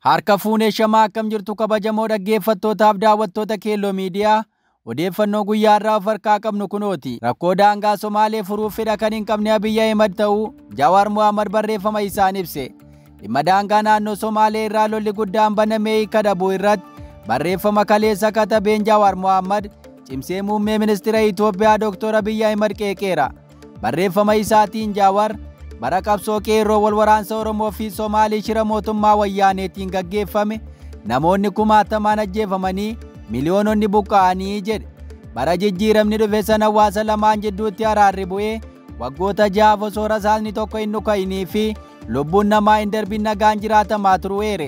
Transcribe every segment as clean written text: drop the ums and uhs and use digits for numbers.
Harka fuunee shamaa akkam jirtu kabajamoo dhaggeeffattootaaf daawwattoota Keelloo Miidiyaa. Odeeffannoo guyyaa irraa of harkaa qabnu kunooti. Rakkoo daangaa Somaalee furuuf fedha kan hin qabne Abiyyi Ahimad ta'uu Jawaar Mohaammed barreeffama isaan ibse. Dhimma daangaa naannoo Somaalee irraa lolli guddaan banamee hiika dhabuu irratti barreeffama kaleessa katabeen Jawaar Mohaammed cimsee muummee ministeera Itoophiyaa Dr. Abiyyi Ahimad qeeqeera. Barreeffama isaatiin Jawaar bara qabsoo qeerroo wal waraansa Oromoo fi Somaalii shira mootummaa wayyaaneetiin gaggeeffame namoonni kumaatamaan ajjeefamanii miliyoononni buqqa'anii jedhe. Bara jijjiiramni dhufe sana hawaasa lamaan jidduutti araarri bu'ee waggoota 6 osoo rasaasni tokko hin dhuka'inii fi lubbuun namaa hin darbin nagaan jiraatamaa tureera.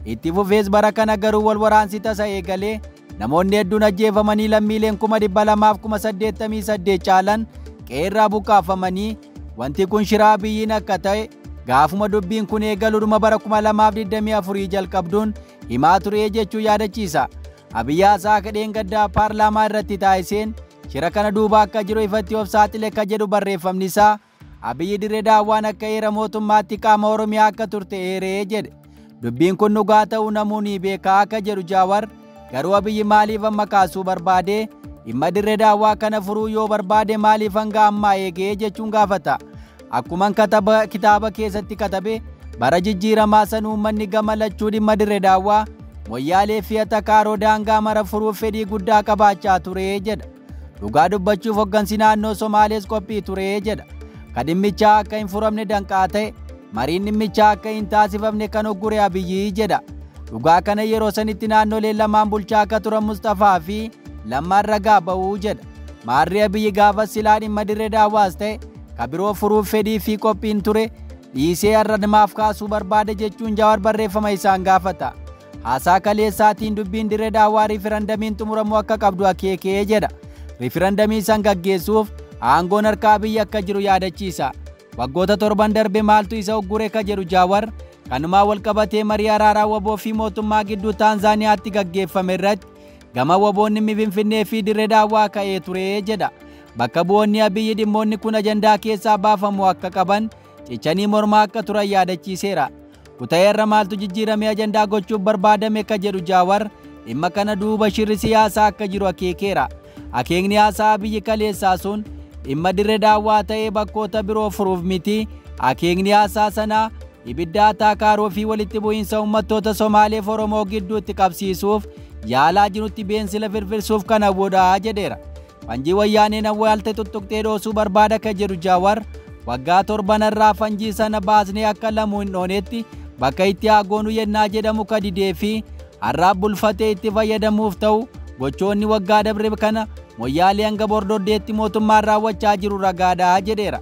Itti fufees bara kana garuu wal waraansi tasa eegalee namoonni hedduun ajjeefamanii lammiileen 288,088 caalan qeerraa buqqaafamanii. Wanti kun shiraa Abiyyiin akka ta'e gaafuma dubbiin kun eegaluudhuma bara 2024 jalqabduun himaa ture jechuun yaadachiisa. Abiyyi haasaa kadheen gaddaa paarlaamaa irratti taasiseen shira kana duuba akka jiru ifatti of saaxile akka jedhu barreeffamni isaa Abiyyi Dirree Daawwaan akka heera mootummaatti qaama Oromiyaa akka turte eeree jedhe. Dubbiin kun dhugaa ta'uu namoonni beekaa akka jedhu Jawaar garuu Abiyyi maaliif amma kaasuu barbaade? Dhimma Dirree Daawwaa kana furuu yoo barbaade maaliif hanga ammaa eegee jechuun gaafata. Akkuman kitaaba keessatti katabe bara jijjiiramaa san uummanni gama lachuu dhimma Dirree Daawwaa Moyyaalee fi Atakaaroo daangaa mara furuuf fedhii guddaa qabaachaa ture jedha. Dhugaa dubbachuuf hoggansi naannoo Somaalees qophii ture jedha. Kan dhimmichaa akka hin furamne danqaa ta'e mariin dhimmichaa akka hin taasifamne kan oggure Abiyyi jedha. Dhugaa kana yeroo sanitti naannoleen lamaan bulchaa akka turan Mustafaa fi Lammaan ragaa ba'uu jedha. Maarri Abiyyi gaafa silaa dhimma Dirree Daawwaas ta'e kabiroo furuuf fedhii fi qophiin ture dhiisee har'a namaaf kaasuu barbaade jechuun Jawaar barreeffama isaan gaafata. Haasaa kaleessaatiin dubbiin Dirree Daawwaa riiferandamiin xumuramuu akka qabdu akeekee jedha. Riiferandamii san gaggeessuuf aangoon harka Abiyyi akka jiru yaadachiisa. Waggoota 7 darbe maaltu isa oggure ka jedhu Jawaar kanumaa wal qabatee marii araaraa waboo fi mootummaa gidduu Taanzaaniyaatti gaggeeffame irratti gama waboonni Finfinnee fi Dirree Daawwaa ka'ee ture jedha. Bakka bu'oonni Abiyyi dhimmoonni kun ajandaa keessaa baafamuu akka qaban cichanii mormaa akka turan yaadachiiseera. Kutayeerra maaltu jijjiiramee ajandaa gochuuf barbaadame ka jedhu Jawaar dhimma kana duuba shirri siyaasaa akka jiru akeekeera. Akeekni haasaa Abiyyi kaleessaa sun dhimma Dirree Daawwaa ta'ee bakkoota biroo furuuf miti. Akeekni haasaa sanaa ibidda Atakaaroo fi walitti bu'iinsa uummattoota Somaalee fi Oromoo gidduutti qabsiisuuf yaalaa jirutti beensila firfirsuuf kan hawwudha jedheera. Fanjii wayyaaneen awwaalte tuttuqxee dhoosuu barbaada ka jedhu Jawaar waggaa 7 irraa fanjii sana baasnee akka lamuu hin dhoonetti bakka itti haagoonu yennaa jedhamu ka didee fi har'aaf bulfatee itti fayyadamuuf ta'u gochoonni waggaa dabre kana Moyyaalee hanga Bordoddeetti mootummaan raawwachaa jiru ragaadhaa jedheera.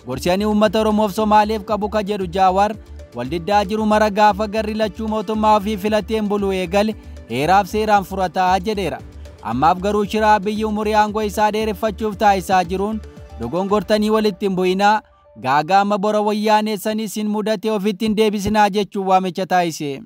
Gorsanii uummata Oromoof Somaaleef qabu ka jedhu Jawaar waldiddaa jiru mara gaafa garri lachuu mootummaa ofii filateen buluu eegale heeraaf seeraan furataa jedheera. Ammaaf garuu shira Abiyyi umurii aangoo isaa dheereffachuuf taasisaa jiruun dogongortanii walitti hin bu'inaa gaagaama bora wayyaaneessanii sin mudate ofitti hin deebisinaa jechuun waamicha taasise.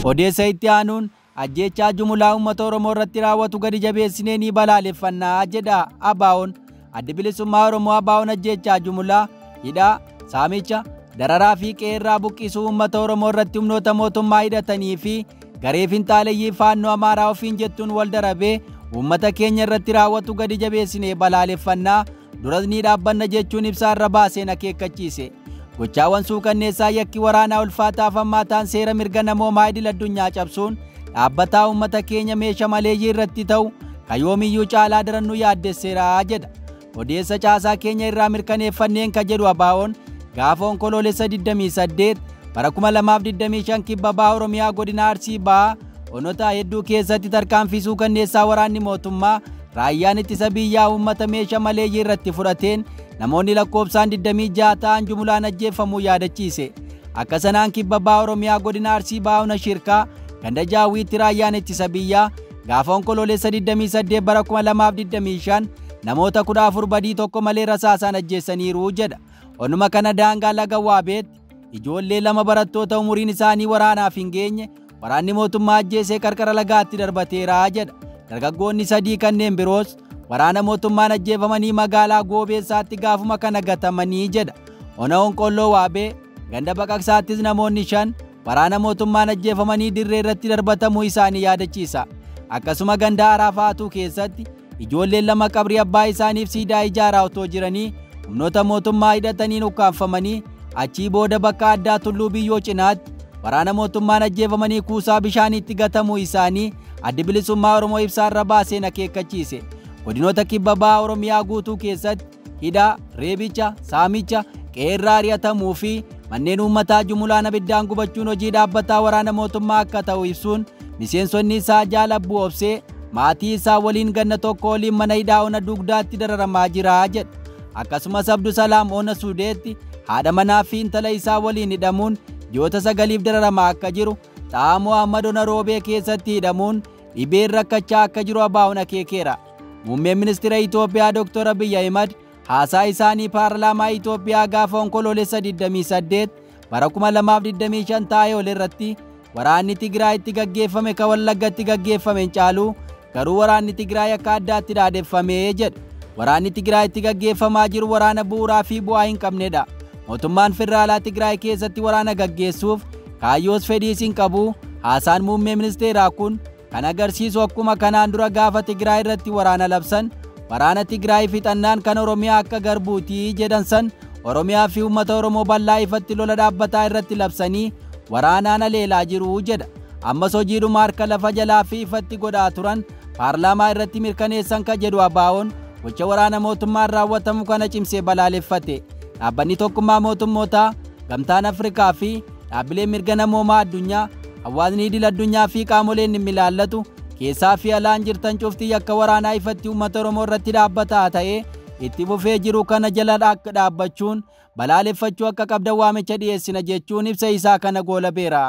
Odeessa itti aanuun ajjeechaa jumlaa uummata Oromoo irratti raawwatu gadi jabeessinee ni balaaleffannaa jedha ABO'n. Addi Bilisummaa Oromoo ABO'n ajjeechaa jumlaa hidhaa saamicha dararaa fi qeerraa buqqisuu uummata Oromoo irratti humnoota mootummaa hidhatanii fi garee finxaaleyyii faannoo Amaaraa ofiin jettuun wal darabee uummata keenya irratti raawwatu gadi jabeessinee balaaleffannaa duras ni dhaabbanna jechuun ibsaa irra baaseen akeekkachiise. Gochaawwan suukanneessaa yakki waraanaa ulfaataa fi hammaataan seera mirga namoomaa idil addunyaa cabsuun dhaabbataa uummata keenya meeshaa maleeyyii irratti ta'u kayyoomiyyuu caalaa daran nu yaaddesseera jedha. Odeessa caasaa keenya irraa mirkaneeffanneen ka jedhu ABO'n gaafa onkoloolessa 28 bara 2025 kibba bahaa Oromiyaa godina Arsii bahaa onota hedduu keessatti tarkaanfii suukanneessaa waraanni mootummaa raayyaan ittisa biyyaa uummata meeshaa maleeyyii irratti fudhateen namoonni lakkoofsaan 26 ta'an jumlaan ajjeeffamuu yaadachiise. Akka sanaan kibba bahaa Oromiyaa godina Arsii bahaa ona shirkaa ganda jaawwiitti raayyaan ittisa biyyaa gaafa onkoloolessa 28 bara 2025 namoota 14 badii tokko malee rasaasaan ajjeessaniiru jedha. Onuma kana daangaa laga Waabeetti ijoollee 2 barattoota umuriin isaanii waraanaaf hin geenye waraanni mootummaa ajjeesee qarqara lagaatti darbateera jedha. Dargaggoonni 3 kanneen biroos waraana mootummaan ajjeefamanii magaalaa Goobeessaatti gaafuma kana gatamanii jedha. Ona Onqolloo Waabee Ganda Baqaqsaattis namoonni 5 waraana mootummaan ajjeefamanii dirree irratti darbatamuu isaanii yaadachiisa. Akkasuma ganda Arafaatuu keessatti ijoolleen 2 qabrii abbaa isaaniif siidaa ijaaraa otoo jiranii humnoota mootummaa hidhatanii ukkaanfamanii achii booda bakka addaa Tulluu Biyyoo cinaatti waraana mootummaan ajjeefamanii kuusaa bishaaniitti gatamuu isaanii Addi Bilisummaa Oromoo ibsaarra baaseen akeekkachiise. Godinoota kibba bahaa Oromiyaa guutuu keessatti hidhaa, reebicha, saamicha, qeerraa ari'atamuu fi manneen uummataa jumulaan abiddaan gubachuun hojii dhaabbataa waraana mootummaa akka ta'u ibsuun miseensonni isaa Jaalabbuu Obsee maatii isaa waliin ganna tokko waliin mana hidhaa Ona Dugdaatti dararamaa jira jedha. Akkasumas Abdusalaam Ona Suudeetti haadha manaa fi intala isaa waliin hidhamuun ji'oota 9 dararamaa akka jiru, Xaamoo Ahmad Ona Roobee keessatti hidhamuun dhibeen rakkachaa akka jiru ABO'n akeekeera. Muummeen ministeera Itoophiyaa Dr. Abiy Ahimad haasaa isaanii paarlaamaa Itoophiyaa gaafa onkoloolessa 28 bara 2025 taa'ee ol irratti waraanni Tigraayitti gaggeeffame ka Wallaggatti gaggeeffameen caalu garuu waraanni Tigraay akka addaatti dhaadeffamee jedha. Waraanni Tigraayitti gaggeeffamaa jiru waraana bu'uuraa fi bu'aa hin qabnedha. Mootummaan federaalaa Tigraay keessatti waraana gaggeessuuf kaayyoos fedhiis hin qabu. Haasaan muummee ministeeraa kun kan agarsiisu akkuma kanaan dura gaafa Tigraay irratti waraana labsan waraana Tigraay fixannaan kan Oromiyaa akka garbuutii jedhan san Oromiyaa fi uummata Oromoo bal'aa ifatti lola dhaabbataa irratti labsanii waraanaan aleelaa jiru jedha. Ammas hojiidhuma harka lafa jalaa fi ifatti godhaa turan paarlaamaa irratti mirkaneessan ka jedhu ABO'n gocha waraana mootummaan raawwatamu kana cimsee balaaleffate. Dhaabbanni tokkummaa mootummootaa, Gamtaan Afrikaa fi dhaabbileen mirga namoomaa addunyaa, hawaasni idil addunyaa fi qaamoleen inni ilaallatu keessaa fi alaan jirtan cuftii akka waraanaa ifatti uummata Oromoo irratti dhaabbataa ta'ee itti fufee jiru kana jala dhaabbachuun balaaleffachuu akka qabdan waamicha dhiyeessina jechuun ibsa isaa kana goolabeera.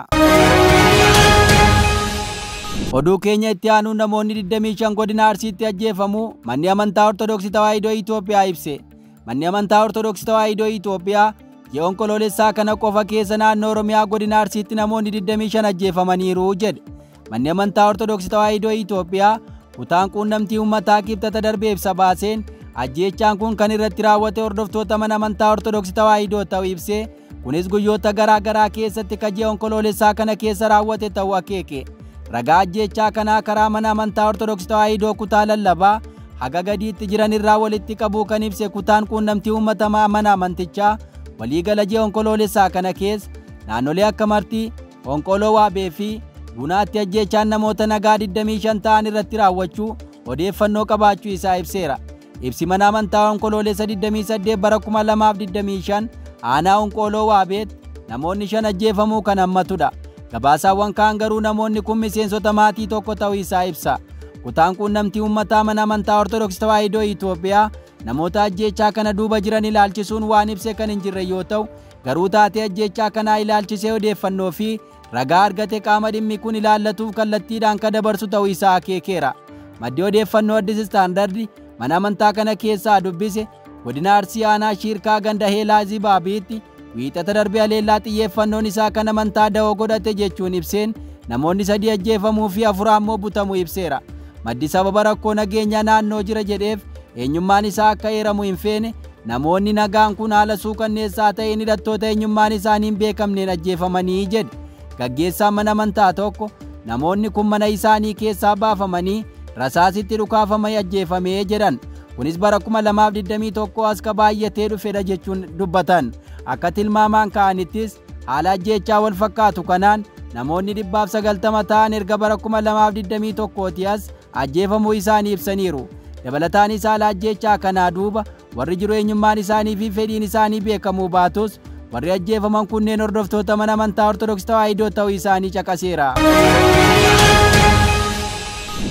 Oduu keenya itti aanuun namoonni 25 godina Arsiitti ajjeefamuu manni amantaa Ortodoksii Tawaahidoo Itoophiyaa ibse. Manni amantaa Ortodoksii Tawaahidoo Itoophiyaa ji'a onkoloolessaa kana qofa keessa naannoo Oromiyaa godina Arsiitti namoonni 25 ajjeefamaniiru jedhe. Manni amantaa Ortodoksii Tawaahidoo Itoophiyaa kutaan quunnamtii uummataa kibxata darbee ibsa baaseen ajjeechaan kun kan irratti raawwate hordoftoota mana amantaa Ortodoksii Tawaahidoo ta'uu ibsee kunis guyyoota garaa garaa keessatti ka ji'a onkoloolessaa kana keessa raawwate ta'uu akeeke. Ragaa ajjeechaa kanaa karaa mana amantaa Ortodoksii Tawaahidoo kutaa lallabaa haga gadiitti jiran irraa walitti qabuu kan ibse kutaan quunnamtii uummata mana amantichaa waliigala ji'a onkoloolessaa kana keessa naannolee akka Martii, Onqoloo Waabee fi Gunaatti ajjeechaan namoota nagaa 25 ta'an irratti raawwachuu odeeffannoo qabaachuu isaa ibseera. Ibsi mana amantaa onkoloolessa 28 bara 2025 aanaa Onqoloo Waabeetti namoonni 5 ajjeefamuu kan hammatudha. Gabaasaawwan kaan garuu namoonni kun miseensota maatii tokko ta'uu isaa ibsa. Kutaan quunnamtii uummataa mana amantaa Ortodoksii Tawaahidoo Itoophiyaa namoota ajjeechaa kana duuba jiran ilaalchisuun waan ibse kan hin jirre yoo ta'u garuu taatee ajjeechaa kanaa ilaalchisee odeeffannoo fi ragaa argate qaama dhimmi kun ilaallatuuf kallattiidhaan ka dabarsu ta'uu isaa akeekeera. Maddi odeeffannoo Addis Istaandardi mana amantaa kana keessaa dubbise godina Arsii aanaa Shiirkaa ganda Heelaa Zibaabiitti wiixata darbee aleellaa xiyyeeffannoon isaa kan amantaa da'oo godhate jechuun ibseen namoonni 3 ajjeefamuu fi 4 ammoo butamuu ibseera. Maddi sababa rakkoo nageenyaa naannoo jira jedheef eenyummaan isaa akka eeramu hin feene namoonni nagaan kun haala suukanneessaa ta'een hidhattoota eenyummaan isaanii hin beekamneen ajjeefamanii jedhe. Gaggeessaan mana amantaa tokko namoonni kun mana isaanii keessaa baafamanii rasaasitti dhukaafamanii ajjeefamee jedhan. Kunis bara 2021 as ka baay'atee dhufedha jechuun dubbatan. Akka tilmaamaan ka'anittis haala ajjeechaa wal fakkaatu kanaan namoonni 190 ta'an erga bara 2021 as ajjeefamuu isaanii ibsaniiru. Dabalataanis haala ajjeechaa kanaa duuba warri jiru eenyummaan isaanii fi fedhiin isaanii beekamuu baatus warri ajjeefaman kunneen hordoftoota mana amantaa Ortodoksii Tawaahidoo ta'uu isaanii caqaseera.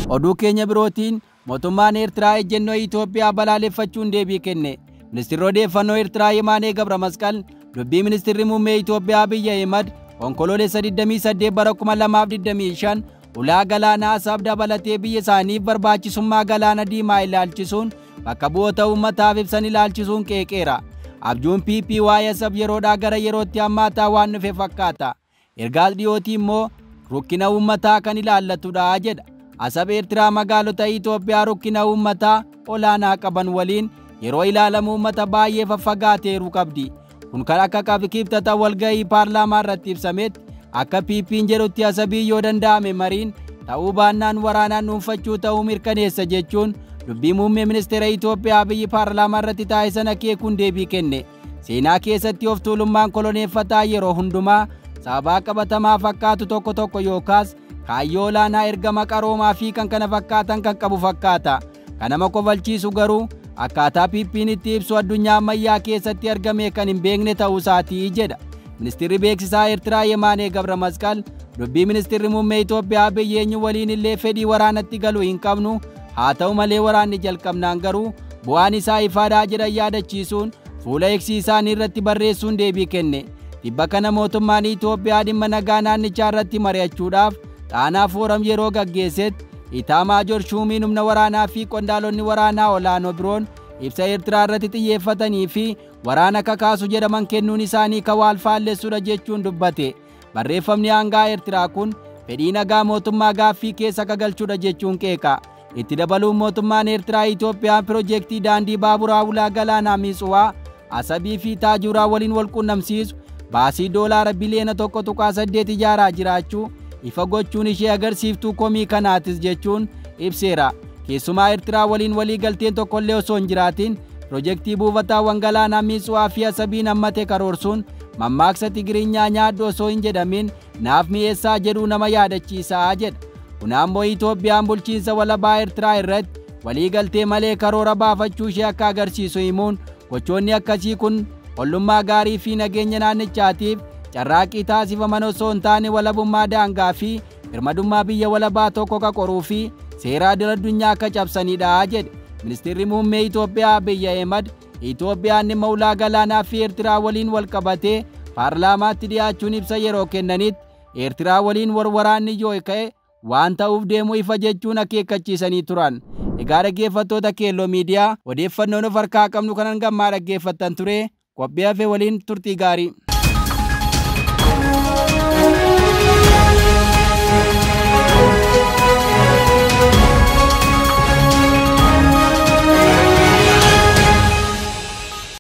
Oduu keenya birootiin mootummaan Eertiraa ejjennoo Itoophiyaa balaaleffachuun deebii kenne. Ministeerri odeeffannoo Eertiraa Yemaanee Gabramasqal dubbii ministeerri muummee Itoophiyaa Abiy Ahimad onkoloolessa 28 bara 2025 ulaa galaana Asaab dabalatee biyya isaaniif barbaachisummaa galaana diimaa ilaalchisuun bakka bu'oota uummataaf ibsan ilaalchisuun qeeqeera. Abjuun PP waa'ee Asaab yeroodhaa gara yerootti hammaataa waan dhufe fakkaata. Ergaas dhiyootii immoo rukkina uummataa kan ilaallatudha jedha. Asaab Eertiraa magaalota Itoophiyaa rukkina uummataa olaanaa qaban waliin yeroo ilaalamu uummata baay'ee faffagaateeru qabdi. kun kan akka kibxata walgahii paarlaamaa irratti ibsametti akka PP'n jedhutti asabii yoo danda'ame mariin ta'uu baannaan waraanaan dhuunfachuu ta'uu mirkaneessa jechuun dubbii muummee ministeera Itoophiyaa Abiyyi paarlaamaa irratti taasisan akeekuun deebii kenne. Seenaa keessatti of tuulummaan koloneeffataa yeroo hundumaa sababa qabatamaa fakkaatu tokko yookaas kaayyoo olaanaa ergama qaroomaa fi kan kana fakkaatan kan qabu fakkaata. Kan nama kofalchiisu garuu akkaataa PP'n itti ibsu addunyaa ammayyaa keessatti argame kan hin beekne ta'uu isaatii jedha. Ministeerri beeksisaa Eertiraa Yemaanee Gabra Masqal dubbii ministeerri muummee Itoophiyaa Abiyyi eenyu waliin illee fedhii waraanatti galuu hin qabnu, haa ta'u malee waraanni jalqabnaan garuu bu'aan isaa ifaadhaa jedhan yaadachiisuun fuula eeksii isaanii irratti barreessuun deebii kenne. Dhibba kana mootummaan Itoophiyaa dhimma nagaa naannichaa irratti mari'achuudhaaf Xaanaa Fooram yeroo gaggeessetti Itaamaajoor Shuumiin humna waraanaa fi qondaalonni waraanaa olaanoo biroon ibsa Eertiraa irratti xiyyeeffatanii fi waraana kakaasu jedhaman kennuun isaanii kan wal faallessuudha jechuun dubbate. Barreeffamni aangaa Eertiraa kun fedhii nagaa mootummaa gaaffii keessa galchuudha jechuun qeeqa. Itti dabaluun mootummaan Eertiraa Itoophiyaan piroojeektii daandii baaburaa ulaa galaanaa Miitsuwaa Asabii fi Taajuuraa waliin wal quunnamsiisu baasii doolaara biliyoona 1.8 ijaaraa jiraachuu ifa gochuun ishee agarsiiftuu komii kanaatis jechuun ibseera. Keessumaa Eertiraa waliin walii galteen tokkollee osoo hin jiraatin piroojeektii buufataawwan galaanaa Miitsuwaa fi Asabiin hammate karoorsuun mammaaksa Tigiriinyaa nyaadhu osoo hin jedhamin naaf mi'eessaa jedhuu nama yaadachiisaa jedha. Kun ammoo Itoophiyaan bulchiinsa walabaa Eertiraa irratti walii galtee malee karoora baafachuu ishee akka agarsiisu himuun gochoonni akkasii kun ollummaa gaarii fi nageenya naannichaatiif carraaqqii taasifaman osoo hin taane walabummaa daangaa fi birmadummaa biyya walabaa tokko ka qoruu fi seera addunyaa akka cabsanidha jedhe. Ministeerri muummee Itoophiyaa Abiyyi Ahmed Itoophiyaan dhimma ulaa galaanaa fi Eertiraa waliin wal qabatee paarlaamaatti dhiyaachuun ibsa yeroo kennanitti Eertiraa waliin waraanni yoo ka'e waan ta'uuf deemu ifa jechuun akeekkachiisanii turan. Egaa dhaggeeffattoota Keelloo Miidiyaa odeeffannoon of harkaa qabnu kanan gammaa dhaggeeffattan ture. Qophii hafe waliin turtii gaarii.